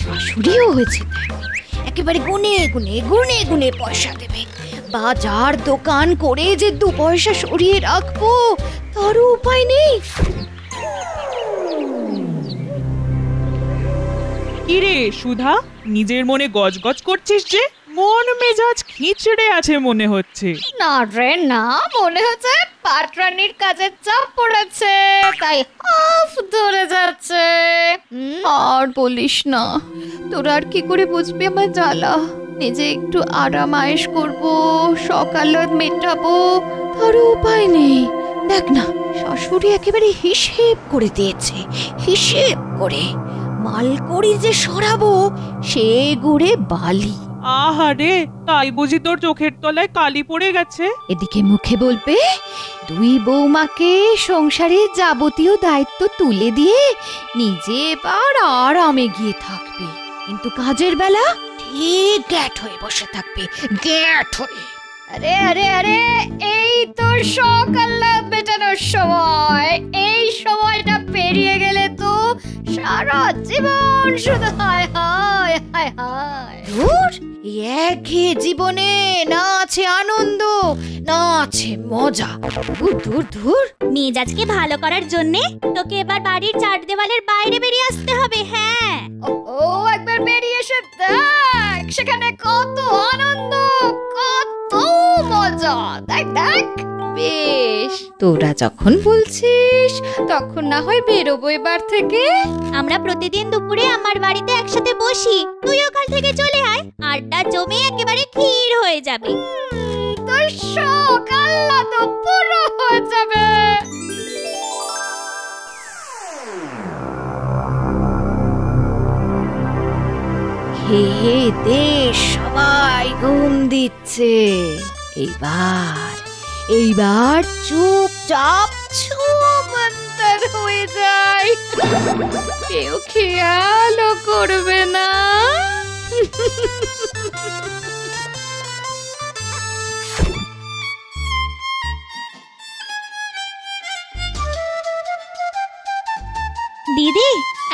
শাশুড়িও হয়েছে একেবারে গুনে গুনে গুনে গুনে পয়সা দেবে। বাজার দোকান করে যে 2 পয়সা সরিয়ে রাখবো তারও উপায় নেই। কিরে সুধা, নিজের মনে গজগজ করছিস যে? মন মেজাজ খিচড়ে আছে মনে হচ্ছে। না রে না, মনে হচ্ছে পাটরানির কাজের চাপ পড়েছে, তাই হাফ ধরে যাচ্ছে। আর বলিস না, তোরা আর কি করে বুঝবি আমার জ্বালা। নিজে একটু আরাম আয়েশ করবো, সকালত মেটাবো, তারও উপায় নেই। দেখ না, শাশুড়ি একেবারে হিসেব করে দিয়েছে, হিসেব করে মালকড়ি যে সরাবো সে গুড়ে বালি। আহারে, তাই বুঝি তোর চোখের তলায় কালি পড়ে গেছে? এদিকে মুখে বলবে 2 বৌমাকে সংসারের যাবতীয় দায়িত্ব তুলে দিয়ে নিজে এবার আরামে গিয়ে থাকবে, কিন্তু কাজের বেলা ঠিক গ্যাট হয়ে বসে থাকবে, গ্যাট হয়ে। আরে আরে আরে, এই তো সকাল মেটানোর সময়। এই সময়টা পেরিয়ে গেলে তো সারা জীবন শুধু হায় হায় হায় হায়। ধুর, একই জীবনে না আছে আনন্দ, না আছে মজা। ধুর ধুর ধুর। মেজাজকে ভালো করার জন্য তোকে এবার বাড়ির 4 দেওয়ালের বাইরে বেরিয়ে আসতে হবে। হ্যাঁ, ও একবার বেরিয়ে এসে দেখ, সেখানে কত আনন্দ, কত মজা। দেখ দেখ। বেশ, তোরা যখন বলছিস তখন না হয় বেরোবো এবার থেকে। আমরা প্রতিদিন দুপুরে আমার বাড়িতে একসাথে বসি, তুইও কাল থেকে চলে আয়। আড্ডা জমে একেবারে ক্ষীর হয়ে যাবে। তোর শখ আহ্লাদ পুরো হয়ে যাবে। খেয়ে দে, সবাই ঘুম দিচ্ছে। এইবার চুপচাপ ছুমন্তর হয়ে যায়, কেউ খেয়ালও করবে না। দিদি,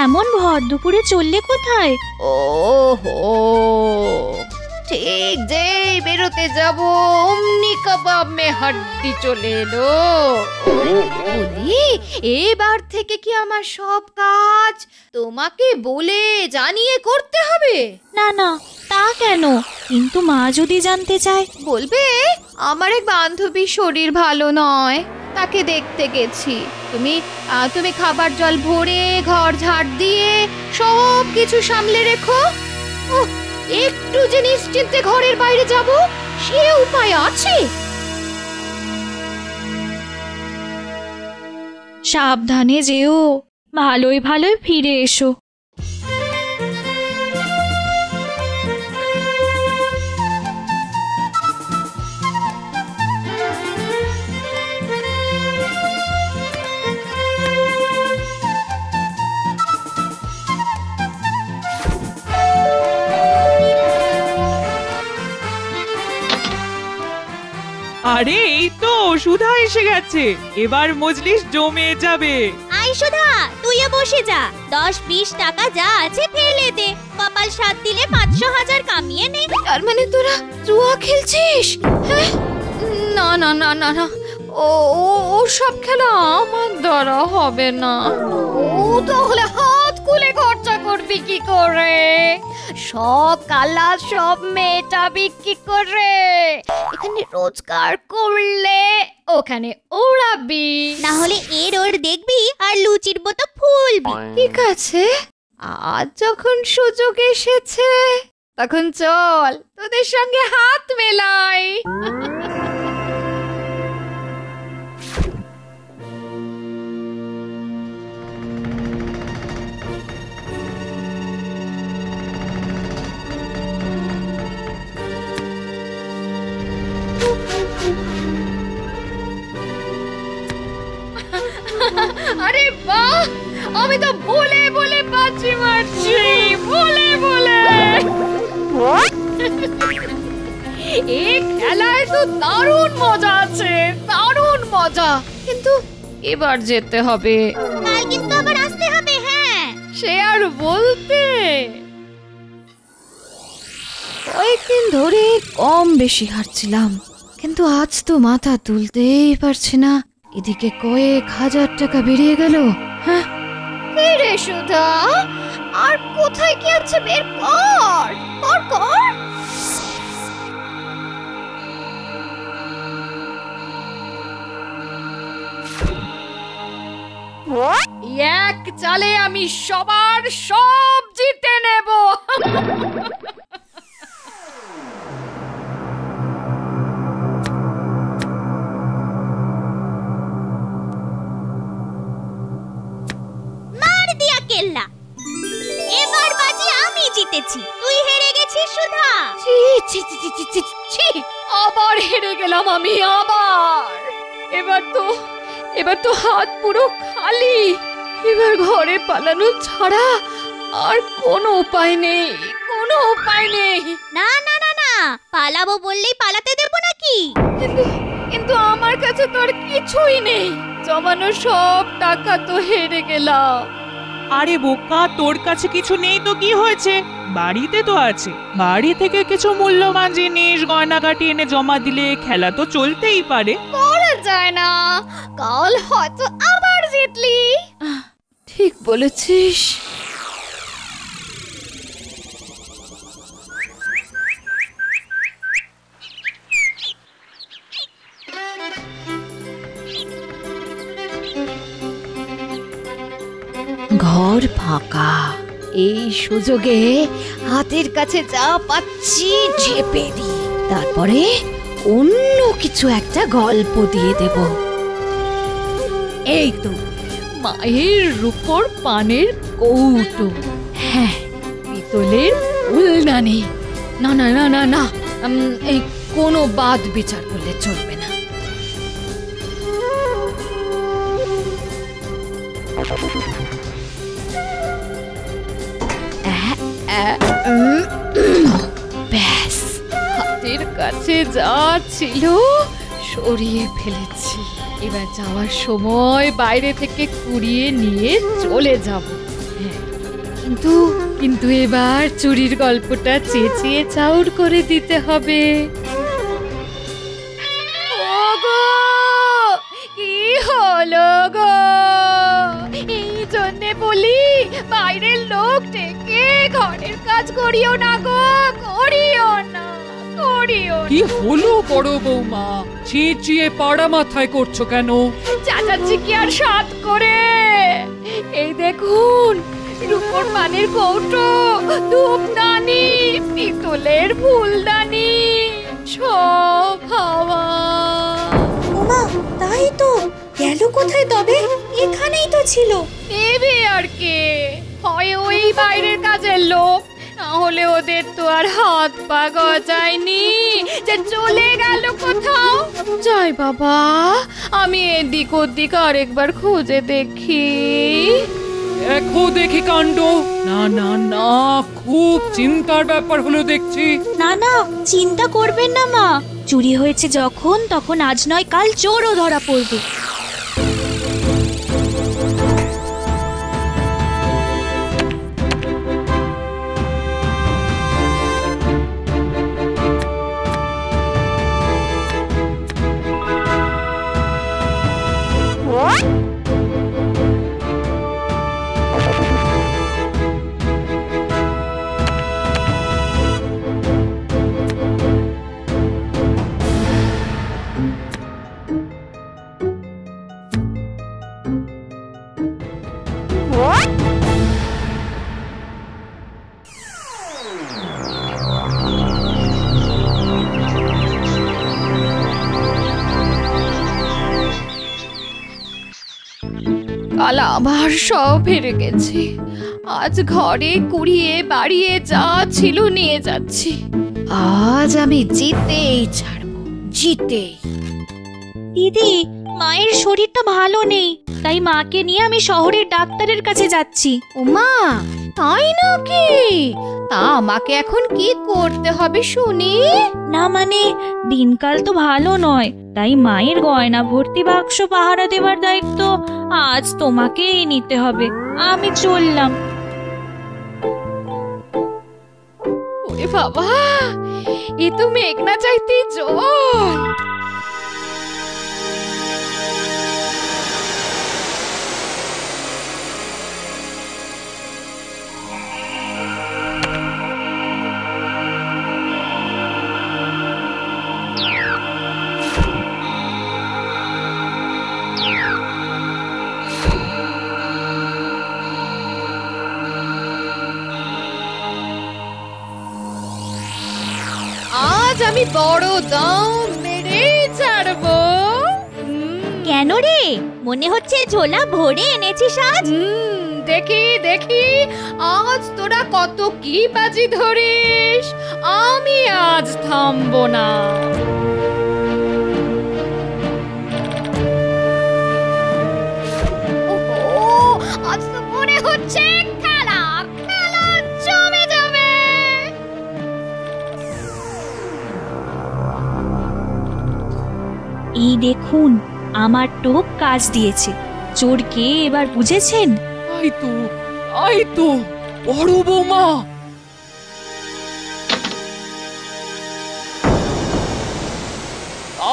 এমন ভর দুপুরে চললে কোথায়? ওহো, ঠিক যেই বেরোতে যাব অমনি কাবাব মে হাড্ডি চলে এলো। বলি, এবার থেকে কি আমার সব কাজ তোমাকে বলে জানিয়ে করতে হবে? না না, তা কেন? কিন্তু মা যদি জানতে চায়? বলবে আমার এক বান্ধবীর শরীর ভালো নয়, তাকে দেখতে গেছি। তুমি খাবার জল ভরে, ঘর ঝাড় দিয়ে সব কিছু সামলে রেখো। একটু যে নিশ্চিন্তে ঘরের বাইরে যাব সে উপায় আছে? সাবধানে যেও, ভালোই ভালোই ফিরে এসো। আরে এই তো সুধা এসে গেছে, এবার মজলিস জমে যাবে। আয় সুধা, তুইও বসে যা। 10-20 টাকা যা আছে ফেলে দে, কপাল সাথ দিলে 500,000 কামিয়ে নে। তার মানে তোরা জুয়া খেলছিস? হ্যাঁ, না না না না না, ও সব খেলা আমার দ্বারা হবে না। ও তাহলে হাত খুলে খরচা করবি কি করে? সব কালা সব মেটাবি কি করে? এখানে রোজগার করলে ওখানে ওড়াবি, না হলে এর ওর দেখবি আর লুচির মতো ফুলবি। ঠিক আছে, আজ যখন সুযোগ এসেছে তখন চল তোদের সঙ্গে হাত মেলাই। আরে বাহ, আমি তো বলে বলে বাজি মারছি, বলে বলে। এই খেলায় তো দারুণ মজা আছে, দারুণ মজা। কিন্তু এবার যেতে হবে, কাল কিন্তু আবার আসতে হবে। হ্যাঁ, সে আর বলতে। কয়েকদিন ধরে কম বেশি হারছিলাম, কিন্তু আজ তো মাথা তুলতেই পারছি না। এদিকে কয়েক হাজার টাকা বেরিয়ে গেল। হ্যাঁ রে সুধা, আর কোথায় কি আছে বের কর কর কর। এক চালে আমি সবার সব জিতে নেব। মার দিয়া কেল্লা, এবার বাজি আমি জিতেছি, তুই হেরে গেছিস সুধা। ছি ছি ছি ছি ছি ছি ছি, আবার হেরে গেলাম আমি আবার। এবার তো হাত পুরো খালি। এবার ঘরে পালানো ছাড়া আর কোনো উপায় নেই, কোনো উপায় নেই। না না না না, পালাবো বললেই পালাতে দেব নাকি? কিন্তু আমার কাছে তো আর কিছুই নেই, জমানো সব টাকা তো হেরে গেলাম। আরে বোকা, তোর কাছে কিছু নেই তো কি হয়েছে? বাড়িতে তো আছে। বাড়ি থেকে কিছু মূল্যবান জিনিস গয়নাগাটি এনে জমা দিলে খেলা তো চলতেই পারে। করা যায় না, কাল হয়তো আবার জিতলি। ঠিক বলেছিস। ঘর ফাঁকা, এই সুযোগে হাতের কাছে যা পাচ্ছি চেপে দিই, তারপরে অন্য কিছু একটা গল্প দিয়ে দেব। এই তো মায়ের রূপোর পানের কৌটো, হ্যাঁ পিতলের ফুলদানি। না না না না না, এই কোনো বাদ বিচার করলে চলবে না। ব্যাস, হাতের কাছে যা ছিল সরিয়ে ফেলেছি। এবার যাওয়ার সময় বাইরে থেকে কুড়িয়ে নিয়ে চলে যাব। হ্যাঁ, কিন্তু এবার চুরির গল্পটা চেঁচিয়ে চাউর করে দিতে হবে। ওগো, কি হলো গো? এই জন্যে বলি বাইরের লোক ডেকে ঘরের কাজ করিও না গো, করিও না, করিও না। কি হলো বড় বৌমা? চেঁচিয়ে পাড়া মাথায় করছো কেন? চাচাচ্ছি কি আর সাত করে? এই দেখুন, রূপোর পানের কৌটো, ধূপদানি, পিতলের ফুলদানি, সব হাওয়া। ওমা, তাই তো, গেল কোথায় তবে? এখানেই তো ছিল। নেবে আর কে? হয় ওই বাইরের কাজের লোক, না হলে ওদের তো আর হাত পা গজায়নি যে চলে গেল কোথাও। যাই বাবা, আমি এদিক ওদিক আরেকবার খুঁজে দেখি। দেখো দেখি কাণ্ড। না না না, খুব চিন্তার ব্যাপার হলো দেখছি। না না, চিন্তা করবেন না মা, চুরি হয়েছে যখন তখন আজ নয় কাল চোরও ধরা পড়বে। কাল আবার সব হেরে গেছি। আজ ঘরে কুড়িয়ে বাড়িয়ে যা ছিল নিয়ে যাচ্ছি। আজ আমি জিতেই ছাড়বো, জিতেই। দিদি, মায়ের শরীরটা ভালো নেই, তাই মাকে নিয়ে আমি শহরের ডাক্তারের কাছে যাচ্ছি। ওমা, তাই নাকি? তা আমাকে এখন কি করতে হবে শুনি? না মানে, দিনকাল তো ভালো নয়, তাই মায়ের গয়না ভর্তি বাক্স পাহারা দেওয়ার দায়িত্ব আজ তোমাকেই নিতে হবে। আমি চললাম। ওরে ওরে বাবা, এ তো মেঘনা চাইতে জল। আজ আমি বড় দাম মেরে ছাড়বো। কেন রে, মনে হচ্ছে ঝোলা ভরে এনেছিস আজ? দেখি দেখি আজ তোরা কত কি বাজি ধরিস। আমি আজ থামবো না। ওহো, আজ তো মনে হচ্ছে খেলা খেলা জমে যাবে। এই দেখুন, আমার টোপ কাজ দিয়েছে। চোর কে এবার বুঝেছেন? আই তো বড় বৌমা।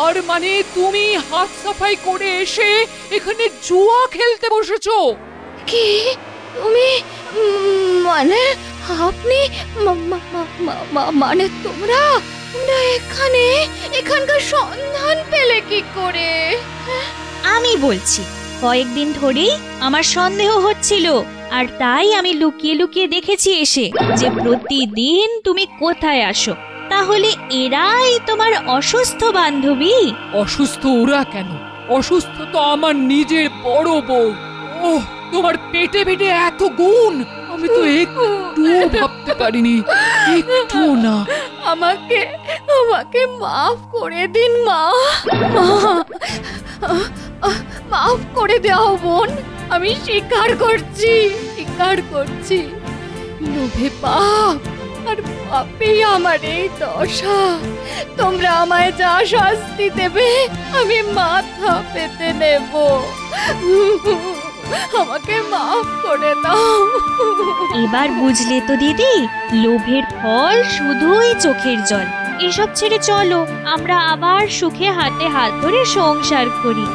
আর মানে তুমি হাত সাফাই করে এসে এখানে জুয়া খেলতে বসেছো? কি তুমি মানে আপনি মানে তোমরা এখানকার সন্ধান পেলে কি করে? আমি বলছি, কয়েকদিন ধরেই আমার সন্দেহ হচ্ছিল, আর তাই আমি লুকিয়ে লুকিয়ে দেখেছি এসে যে প্রতিদিন তুমি কোথায় আসো। তাহলে এরাই তোমার অসুস্থ বান্ধবী? অসুস্থ ওরা কেন? অসুস্থ তো আমার নিজের বড় বউ। ওহ, তোমার পেটে পেটে এত গুণ আমি তো একটুও ভাবতে পারিনি, একটু না। আমাকে মাফ করে দিন মা। মাফ করে দাও বোন। আমি স্বীকার করছি লোভে পাপ, আর পাপেই আমার এই দশা। তোমরা আমায় যা শাস্তি দেবে আমি মাথা পেতে নেব। আমাকে মাফ করে দাও। এবার বুঝলে তো দিদি, লোভের ফল শুধুই চোখের জল। এসব ছেড়ে চলো, আমরা আবার সুখে হাতে হাত ধরে সংসার করি।